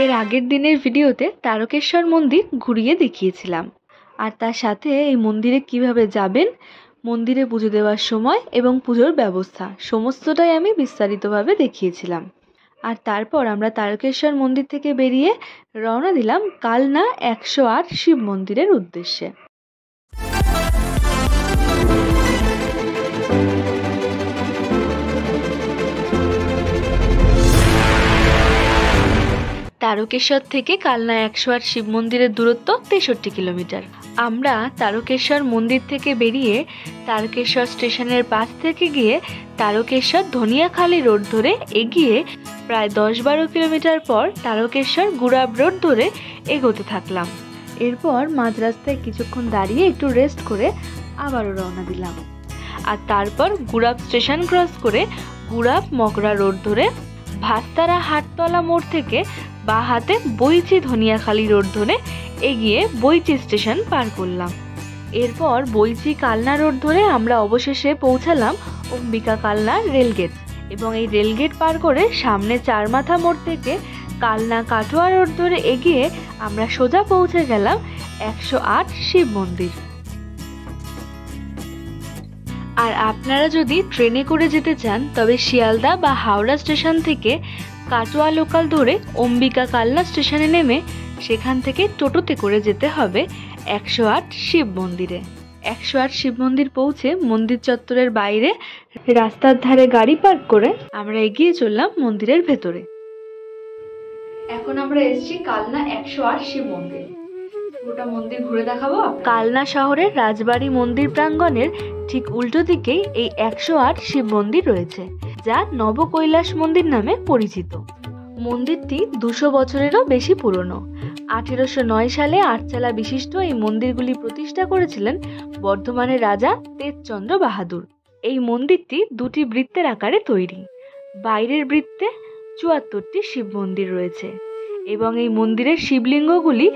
এর আগের দিনের ভিডিওতে তারকেশ্বর মন্দির ঘুরিয়ে দেখিয়েছিলাম, আর তার সাথে এই মন্দিরে কিভাবে যাবেন, মন্দিরে পুজো দেওয়ার সময় এবং পুজোর ব্যবস্থা সমস্তটাই আমি বিস্তারিতভাবে দেখিয়েছিলাম। আর তারপর আমরা তারকেশ্বর মন্দির থেকে বেরিয়ে রওনা দিলাম কালনা 108 শিব মন্দিরের উদ্দেশ্যে। তারকেশ্বর থেকে কালনা 108 শিব মন্দিরের দূরত্ব 63 কিলোমিটার। আমরা তারকেশ্বর মন্দির থেকে বেরিয়ে তারকেশ্বর স্টেশনের পাশ থেকে গিয়ে তারকেশ্বর ধনিয়াখালী রোড ধরে এগিয়ে প্রায় 10-12 কিলোমিটার পর তারকেশ্বর গুড়াব রোড ধরে এগোতে থাকলাম। এরপর মাঝ রাস্তায় কিছুক্ষণ দাঁড়িয়ে একটু রেস্ট করে আবারও রওনা দিলাম। আর তারপর গুড়াব স্টেশন ক্রস করে গুড়াব মগরা রোড ধরে ভাস্তারা হাটতলা মোড় থেকে বা হাতে বইচি ধনিয়াখালী রোড ধরে এগিয়ে বইচি স্টেশন পার করলাম। এরপর বইচি কালনা রোড ধরে আমরা অবশেষে পৌঁছালাম অম্বিকা কালনা রেলগেট, এবং এই রেলগেট পার করে সামনে চারমাথা মোড় থেকে কালনা কাটোয়া রোড ধরে এগিয়ে আমরা সোজা পৌঁছে গেলাম 108 শিব মন্দির। আর আপনারা যদি ট্রেনে করে যেতে চান তবে শিয়ালদা বা হাওড়া স্টেশন থেকে কাটোয়া লোকাল ধরে অম্বিকা কালনা স্টেশনে নেমে সেখান থেকে টোটোতে করে যেতে হবে 108 শিব মন্দিরে। 108 শিব মন্দির পৌঁছে মন্দির চত্বরের বাইরে রাস্তার ধারে গাড়ি পার্ক করে আমরা এগিয়ে চললাম মন্দিরের ভেতরে। এখন আমরা এসেছি কালনা 108 শিব মন্দির। পুরোটা মন্দির ঘুরে দেখাবো। কালনা শহরের রাজবাড়ি মন্দির প্রাঙ্গণের ঠিক উল্টো দিকেই এই 108 শিব মন্দির রয়েছে, যা নবকৈলাস মন্দির নামে পরিচিত। মন্দিরটি 200 বছরেরও বেশি পুরনো। 1809 সালে 8 চালা বিশিষ্ট এই মন্দিরগুলি প্রতিষ্ঠা করেছিলেন বর্ধমানের রাজা তেজচন্দ্র বাহাদুর। এই মন্দিরটি দুটি বৃত্তের আকারে তৈরি। বাইরের বৃত্তে 74টি শিব মন্দির রয়েছে, এবং এই মন্দিরের শিবলিঙ্গগুলি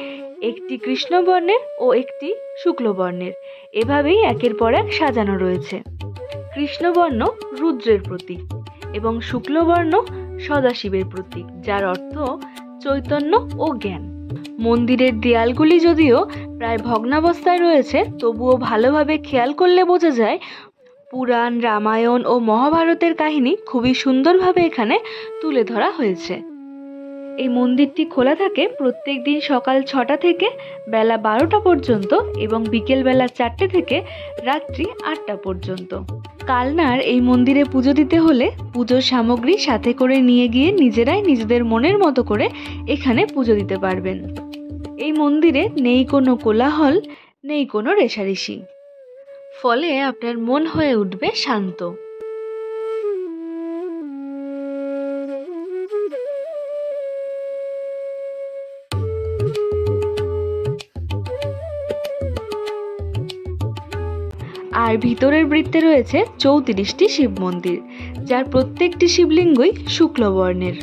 একটি কৃষ্ণবর্ণের ও একটি শুক্লবর্ণের, এভাবেই একের পর এক সাজানো রয়েছে। কৃষ্ণবর্ণ রুদ্রের প্রতীক এবং শুক্লবর্ণ সদাশিবের প্রতীক, যার অর্থ চৈতন্য ও জ্ঞান। মন্দিরের দেয়ালগুলি যদিও প্রায় ভগ্নাবস্থায় রয়েছে, তবুও ভালোভাবে খেয়াল করলে বোঝা যায় পুরাণ, রামায়ণ ও মহাভারতের কাহিনী খুবই সুন্দরভাবে এখানে তুলে ধরা হয়েছে। এই মন্দিরটি খোলা থাকে প্রত্যেক দিন সকাল 6টা থেকে বেলা 12টা পর্যন্ত এবং বিকেল বেলা 4টে থেকে রাত্রি 8টা পর্যন্ত। কালনার এই মন্দিরে পুজো দিতে হলে পুজোর সামগ্রী সাথে করে নিয়ে গিয়ে নিজেরাই নিজেদের মনের মতো করে এখানে পুজো দিতে পারবেন। এই মন্দিরে নেই কোনো কোলাহল, নেই কোনো রেষারেষি, ফলে আপনার মন হয়ে উঠবে শান্ত। আর ভিতরের বৃত্তে রয়েছে 34টি শিব মন্দির, যার প্রত্যেকটি শিবলিঙ্গই শুক্লবর্ণের।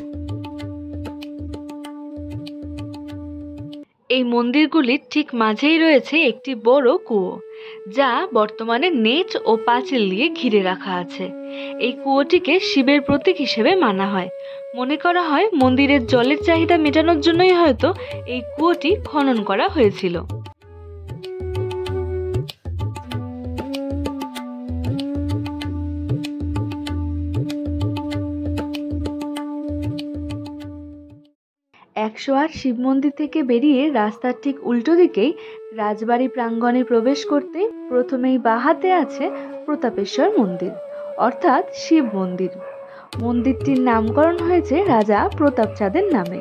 এই মন্দিরগুলির ঠিক মাঝেই রয়েছে একটি বড় কুয়ো, যা বর্তমানে নেট ও পাঁচিল দিয়ে ঘিরে রাখা আছে। এই কুয়োটিকে শিবের প্রতীক হিসেবে মানা হয়। মনে করা হয় মন্দিরের জলের চাহিদা মেটানোর জন্যই হয়তো এই কুয়োটি খনন করা হয়েছিল। একশো আট শিব মন্দির থেকে বেরিয়ে রাস্তার ঠিক উল্টো দিকেই রাজবাড়ি প্রাঙ্গণে প্রবেশ করতে প্রথমেই বাহাতে আছে প্রতাপেশ্বর মন্দির, অর্থাৎ শিব মন্দির। মন্দিরটির নামকরণ হয়েছে রাজা প্রতাপচাঁদের নামে।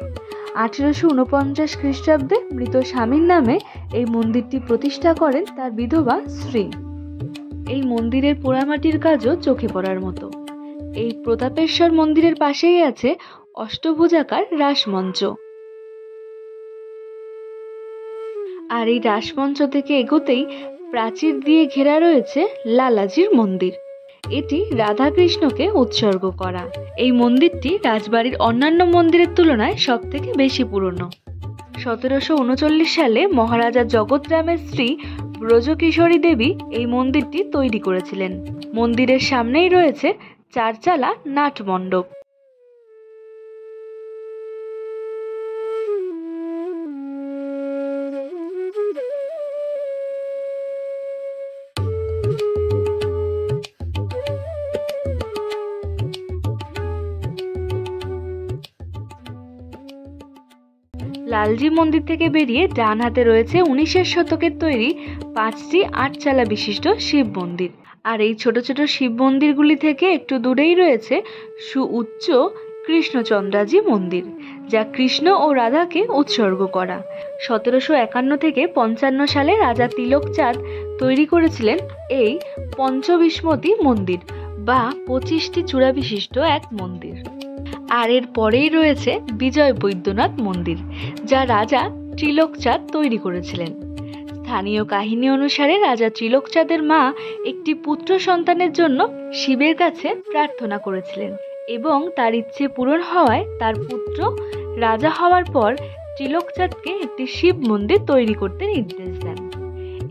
1849 খ্রিস্টাব্দে মৃত স্বামীর নামে এই মন্দিরটি প্রতিষ্ঠা করেন তার বিধবা স্ত্রী। এই মন্দিরের পোড়ামাটির কাজও চোখে পড়ার মতো। এই প্রতাপেশ্বর মন্দিরের পাশেই আছে অষ্টভুজাকার রাসমঞ্চ। আর এই রাসমঞ্চ থেকে এগোতেই প্রাচীর দিয়ে ঘেরা রয়েছে লালাজির মন্দির। এটি রাধাকৃষ্ণকে উৎসর্গ করা। এই মন্দিরটি রাজবাড়ির অন্যান্য মন্দিরের তুলনায় সবথেকে বেশি পুরনো। 1739 সালে মহারাজা জগৎরামের স্ত্রী ব্রজকিশোরী দেবী এই মন্দিরটি তৈরি করেছিলেন। মন্দিরের সামনেই রয়েছে 4 চালা নাট মণ্ডপ। চালজি মন্দির থেকে বেরিয়ে ডান হাতে রয়েছে 19 শতকের তৈরি 5টি 8 বিশিষ্ট শিব মন্দির। আর এই ছোট ছোট শিব মন্দিরগুলি থেকে একটু দূরেই রয়েছে সুউচ্চ কৃষ্ণচন্দ্রাজি মন্দির, যা কৃষ্ণ ও রাধাকে উৎসর্গ করা। 1751 থেকে 55 সালে রাজা তিলক চাঁদ তৈরি করেছিলেন এই পঞ্চবিষ্মতি মন্দির বা 25টি চূড়া বিশিষ্ট এক মন্দির। আর এর পরেই রয়েছে বিজয় বৈদ্যনাথ মন্দির, যা রাজা ত্রিলোক চাঁদ তৈরি করেছিলেন। স্থানীয় কাহিনী অনুসারে রাজা ত্রিলোক চাঁদের মা একটি পুত্র সন্তানের জন্য শিবের কাছে প্রার্থনা করেছিলেন এবং তার ইচ্ছে পূরণ হওয়ায় তার পুত্র রাজা হওয়ার পর ত্রিলোক চাঁদকে একটি শিব মন্দির তৈরি করতে নির্দেশ দেন।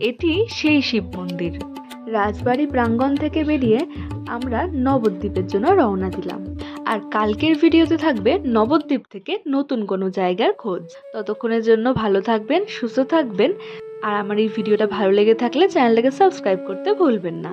এটি সেই শিব মন্দির। রাজবাড়ি প্রাঙ্গণ থেকে বেরিয়ে আমরা নবদ্বীপের জন্য রওনা দিলাম। আর কালকের ভিডিওতে থাকবে নবদ্বীপ থেকে নতুন কোনো জায়গার খোঁজ। ততক্ষণের জন্য ভালো থাকবেন, সুস্থ থাকবেন। আর আমার এই ভিডিওটা ভালো লেগে থাকলে চ্যানেলটাকে সাবস্ক্রাইব করতে ভুলবেন না।